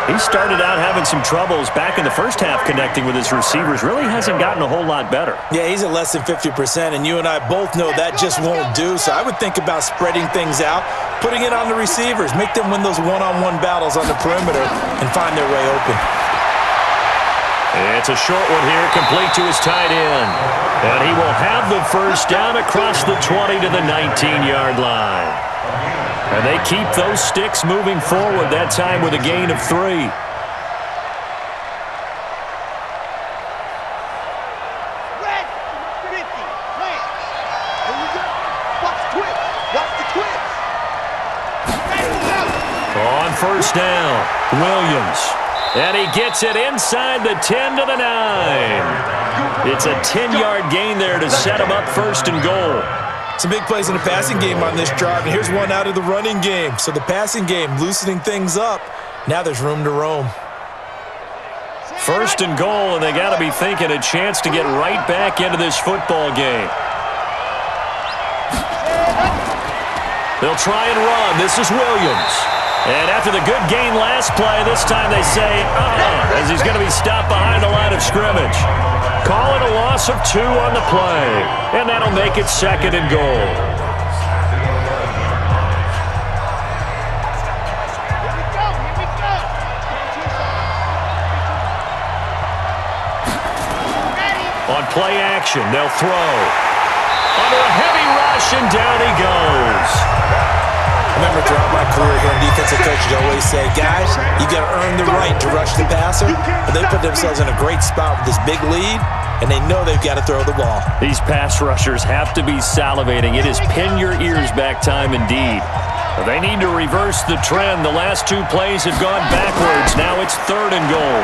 He started out having some troubles back in the first half connecting with his receivers. Really hasn't gotten a whole lot better. Yeah, he's at less than 50%, and you and I both know that just won't do. So I would think about spreading things out, putting it on the receivers, make them win those one-on-one battles on the perimeter and find their way open. It's a short one here, complete to his tight end. And he will have the first down across the 20 to the 19-yard line. And they keep those sticks moving forward, that time with a gain of 3. On first down, Williams. And he gets it inside the 10 to the 9. It's a 10-yard gain there to set him up 1st and goal. Some big plays in the passing game on this drive, and here's one out of the running game. So the passing game loosening things up. Now there's room to roam. 1st and goal, and they got to be thinking a chance to get right back into this football game. They'll try and run. This is Williams. And after the good gain last play, this time they say, as he's going to be stopped behind the line of scrimmage. call it a loss of 2 on the play. And that'll make it 2nd and goal. On play action, they'll throw. Under a heavy rush, and down he goes. I remember throughout my career hearing defensive coaches always say, guys, you got to earn the right to rush the passer. But they put themselves in a great spot with this big lead, and they know they've got to throw the ball. These pass rushers have to be salivating. It is pin your ears back time indeed. They need to reverse the trend. The last 2 plays have gone backwards. Now it's 3rd and goal.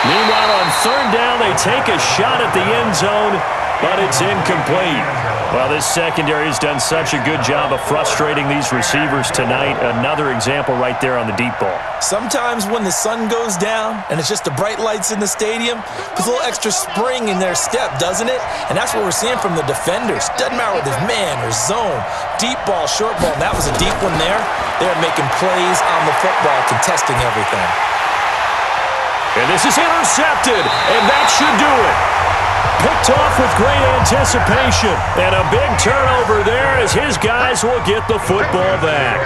Meanwhile, on 3rd down, they take a shot at the end zone, but it's incomplete. Well, this secondary has done such a good job of frustrating these receivers tonight. Another example right there on the deep ball. Sometimes when the sun goes down and it's just the bright lights in the stadium, there's a little extra spring in their step, doesn't it? And that's what we're seeing from the defenders. Doesn't matter whether it's man or zone, deep ball, short ball. And that was a deep one there. They're making plays on the football, contesting everything. And this is intercepted, and that should do it. Picked off with great anticipation. And a big turnover there as his guys will get the football back.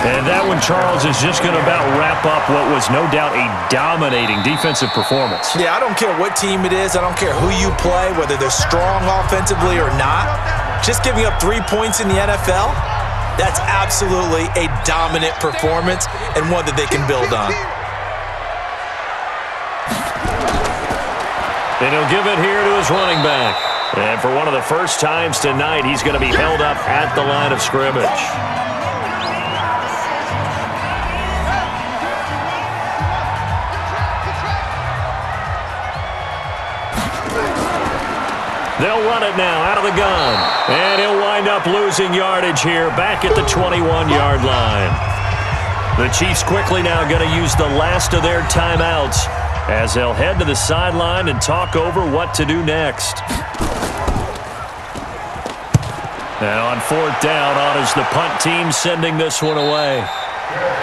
And that one, Charles, is just going to about wrap up what was no doubt a dominating defensive performance. Yeah, I don't care what team it is. I don't care who you play, whether they're strong offensively or not. Just giving up 3 points in the NFL, that's absolutely a dominant performance and one that they can build on. And he'll give it here to his running back. And for one of the first times tonight, he's going to be held up at the line of scrimmage. They'll run it now out of the gun. And he'll wind up losing yardage here back at the 21-yard line. The Chiefs quickly now going to use the last of their timeouts as they'll head to the sideline and talk over what to do next. Now on 4th down, on is the punt team sending this one away.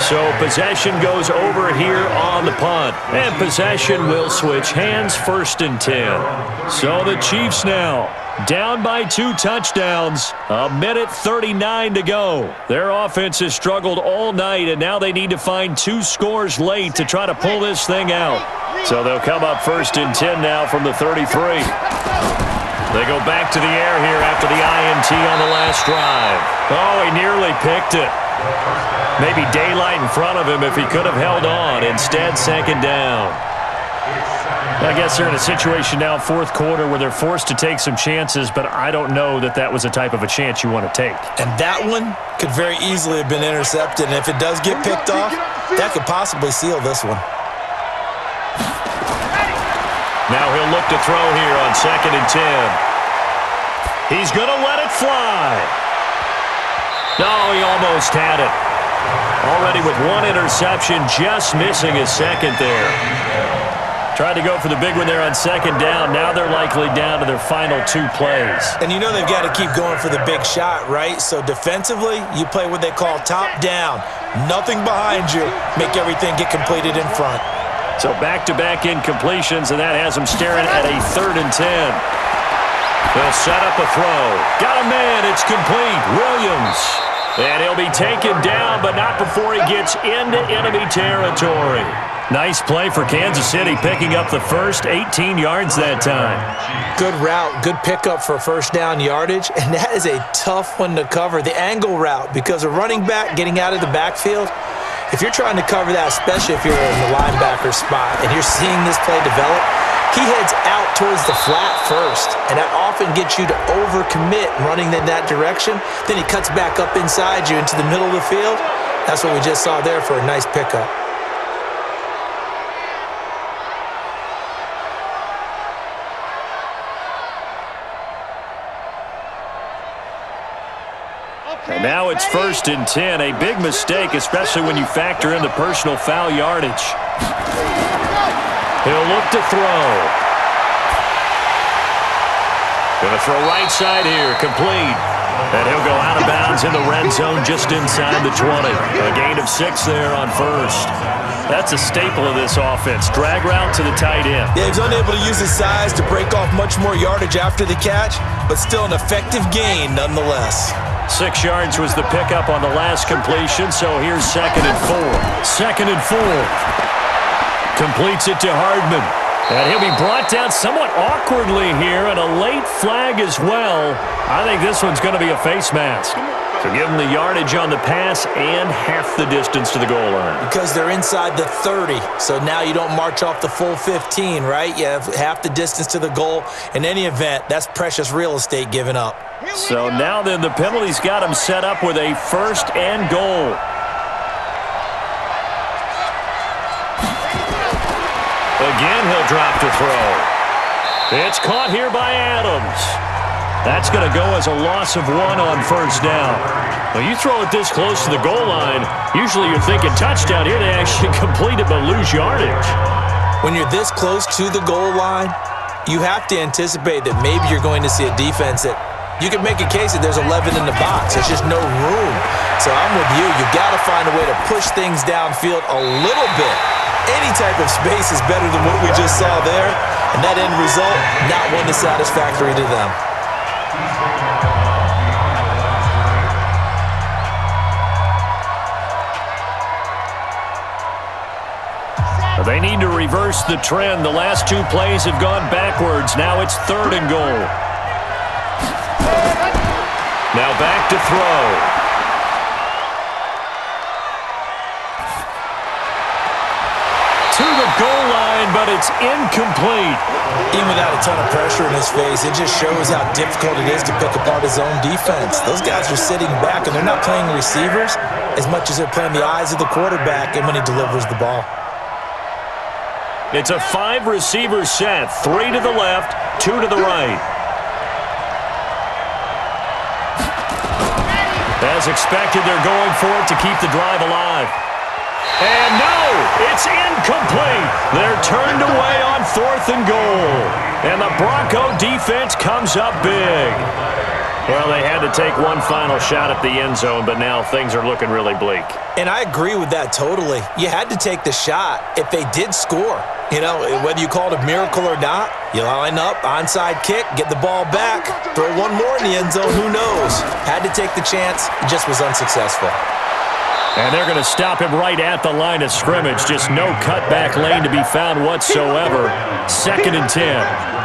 So possession goes over here on the punt. And possession will switch hands, 1st and 10. So the Chiefs now down by 2 touchdowns. 1:39 to go. Their offense has struggled all night, and now they need to find 2 scores late to try to pull this thing out. So they'll come up 1st and 10 now from the 33. They go back to the air here after the INT on the last drive. Oh, he nearly picked it. Maybe daylight in front of him if he could have held on. Instead, 2nd down. I guess they're in a situation now, 4th quarter, where they're forced to take some chances, but I don't know that that was the type of a chance you want to take. And that one could very easily have been intercepted, and if it does get picked off, that could possibly seal this one. Now he'll look to throw here on 2nd and 10. He's going to let it fly. No, he almost had it. Already with 1 interception, just missing his 2nd there. Tried to go for the big one there on 2nd down. Now they're likely down to their final 2 plays. And you know they've got to keep going for the big shot, right? So defensively, you play what they call top down. Nothing behind you. Make everything get completed in front. So back-to-back incompletions, and that has them staring at a 3rd and 10. They'll set up a throw. Got a man. It's complete. Williams. And he'll be taken down, but not before he gets into enemy territory. Nice play for Kansas City, picking up the first 18 yards that time. Good route, good pickup for 1st down yardage, and that is a tough one to cover, the angle route, because a running back getting out of the backfield, if you're trying to cover that, especially if you're in the linebacker spot and you're seeing this play develop, he heads out towards the flat first, and that often gets you to overcommit running in that direction. Then he cuts back up inside you into the middle of the field. That's what we just saw there for a nice pickup. And now it's 1st and 10. A big mistake, especially when you factor in the personal foul yardage. He'll look to throw. Going to throw right side here. Complete. And he'll go out of bounds in the red zone just inside the 20. A gain of 6 there on first. That's a staple of this offense. Drag route to the tight end. Yeah, he was unable to use his size to break off much more yardage after the catch, but still an effective gain nonetheless. 6 yards was the pickup on the last completion, so here's 2nd and 4. 2nd and 4. Completes it to Hardman. And he'll be brought down somewhat awkwardly here, and a late flag as well. I think this one's going to be a face mask. So give them the yardage on the pass and half the distance to the goal line. Because they're inside the 30, so now you don't march off the full 15, right? You have half the distance to the goal. In any event, that's precious real estate given up. So now then, the penalty's got him set up with a 1st and goal. Again, he'll drop to throw. It's caught here by Adams. That's going to go as a loss of 1 on 1st down. Well, you throw it this close to the goal line, usually you're thinking touchdown. Here they actually complete it but lose yardage. When you're this close to the goal line, you have to anticipate that maybe you're going to see a defense that you can make a case that there's 11 in the box. There's just no room. So I'm with you. You've got to find a way to push things downfield a little bit. Any type of space is better than what we just saw there. And that end result, not one that's satisfactory to them. They need to reverse the trend. The last 2 plays have gone backwards. Now it's 3rd and goal. Now back to throw. To the goal line, but it's incomplete. Even without a ton of pressure in his face, it just shows how difficult it is to pick apart his own defense. Those guys are sitting back, and they're not playing receivers as much as they're playing the eyes of the quarterback and when he delivers the ball. It's a 5-receiver set, 3 to the left, 2 to the right. As expected, they're going for it to keep the drive alive. And no, it's incomplete. They're turned away on 4th and goal. And the Bronco defense comes up big. Well, they had to take one final shot at the end zone, but now things are looking really bleak. And I agree with that totally. You had to take the shot if they did score. You know, whether you call it a miracle or not, you line up, onside kick, get the ball back, throw one more in the end zone, who knows? Had to take the chance, just was unsuccessful. And they're going to stop him right at the line of scrimmage. Just no cutback lane to be found whatsoever. 2nd and 10.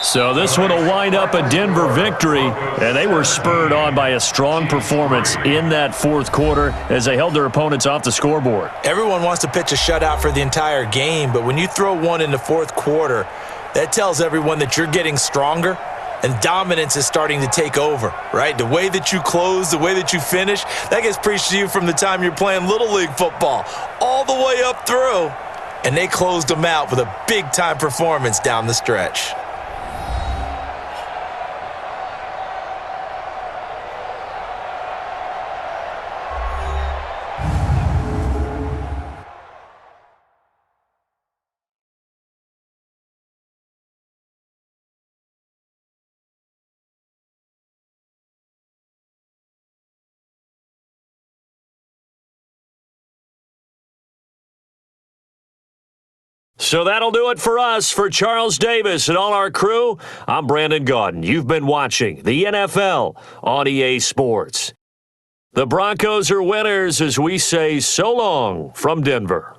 So this one will wind up a Denver victory, and they were spurred on by a strong performance in that 4th quarter as they held their opponents off the scoreboard. Everyone wants to pitch a shutout for the entire game, but when you throw one in the 4th quarter, that tells everyone that you're getting stronger and dominance is starting to take over, right? The way that you close, the way that you finish, that gets preached to you from the time you're playing Little League football all the way up through, and they closed them out with a big-time performance down the stretch. So that'll do it for us. For Charles Davis and all our crew, I'm Brandon Gaudin. You've been watching the NFL on EA Sports. The Broncos are winners as we say so long from Denver.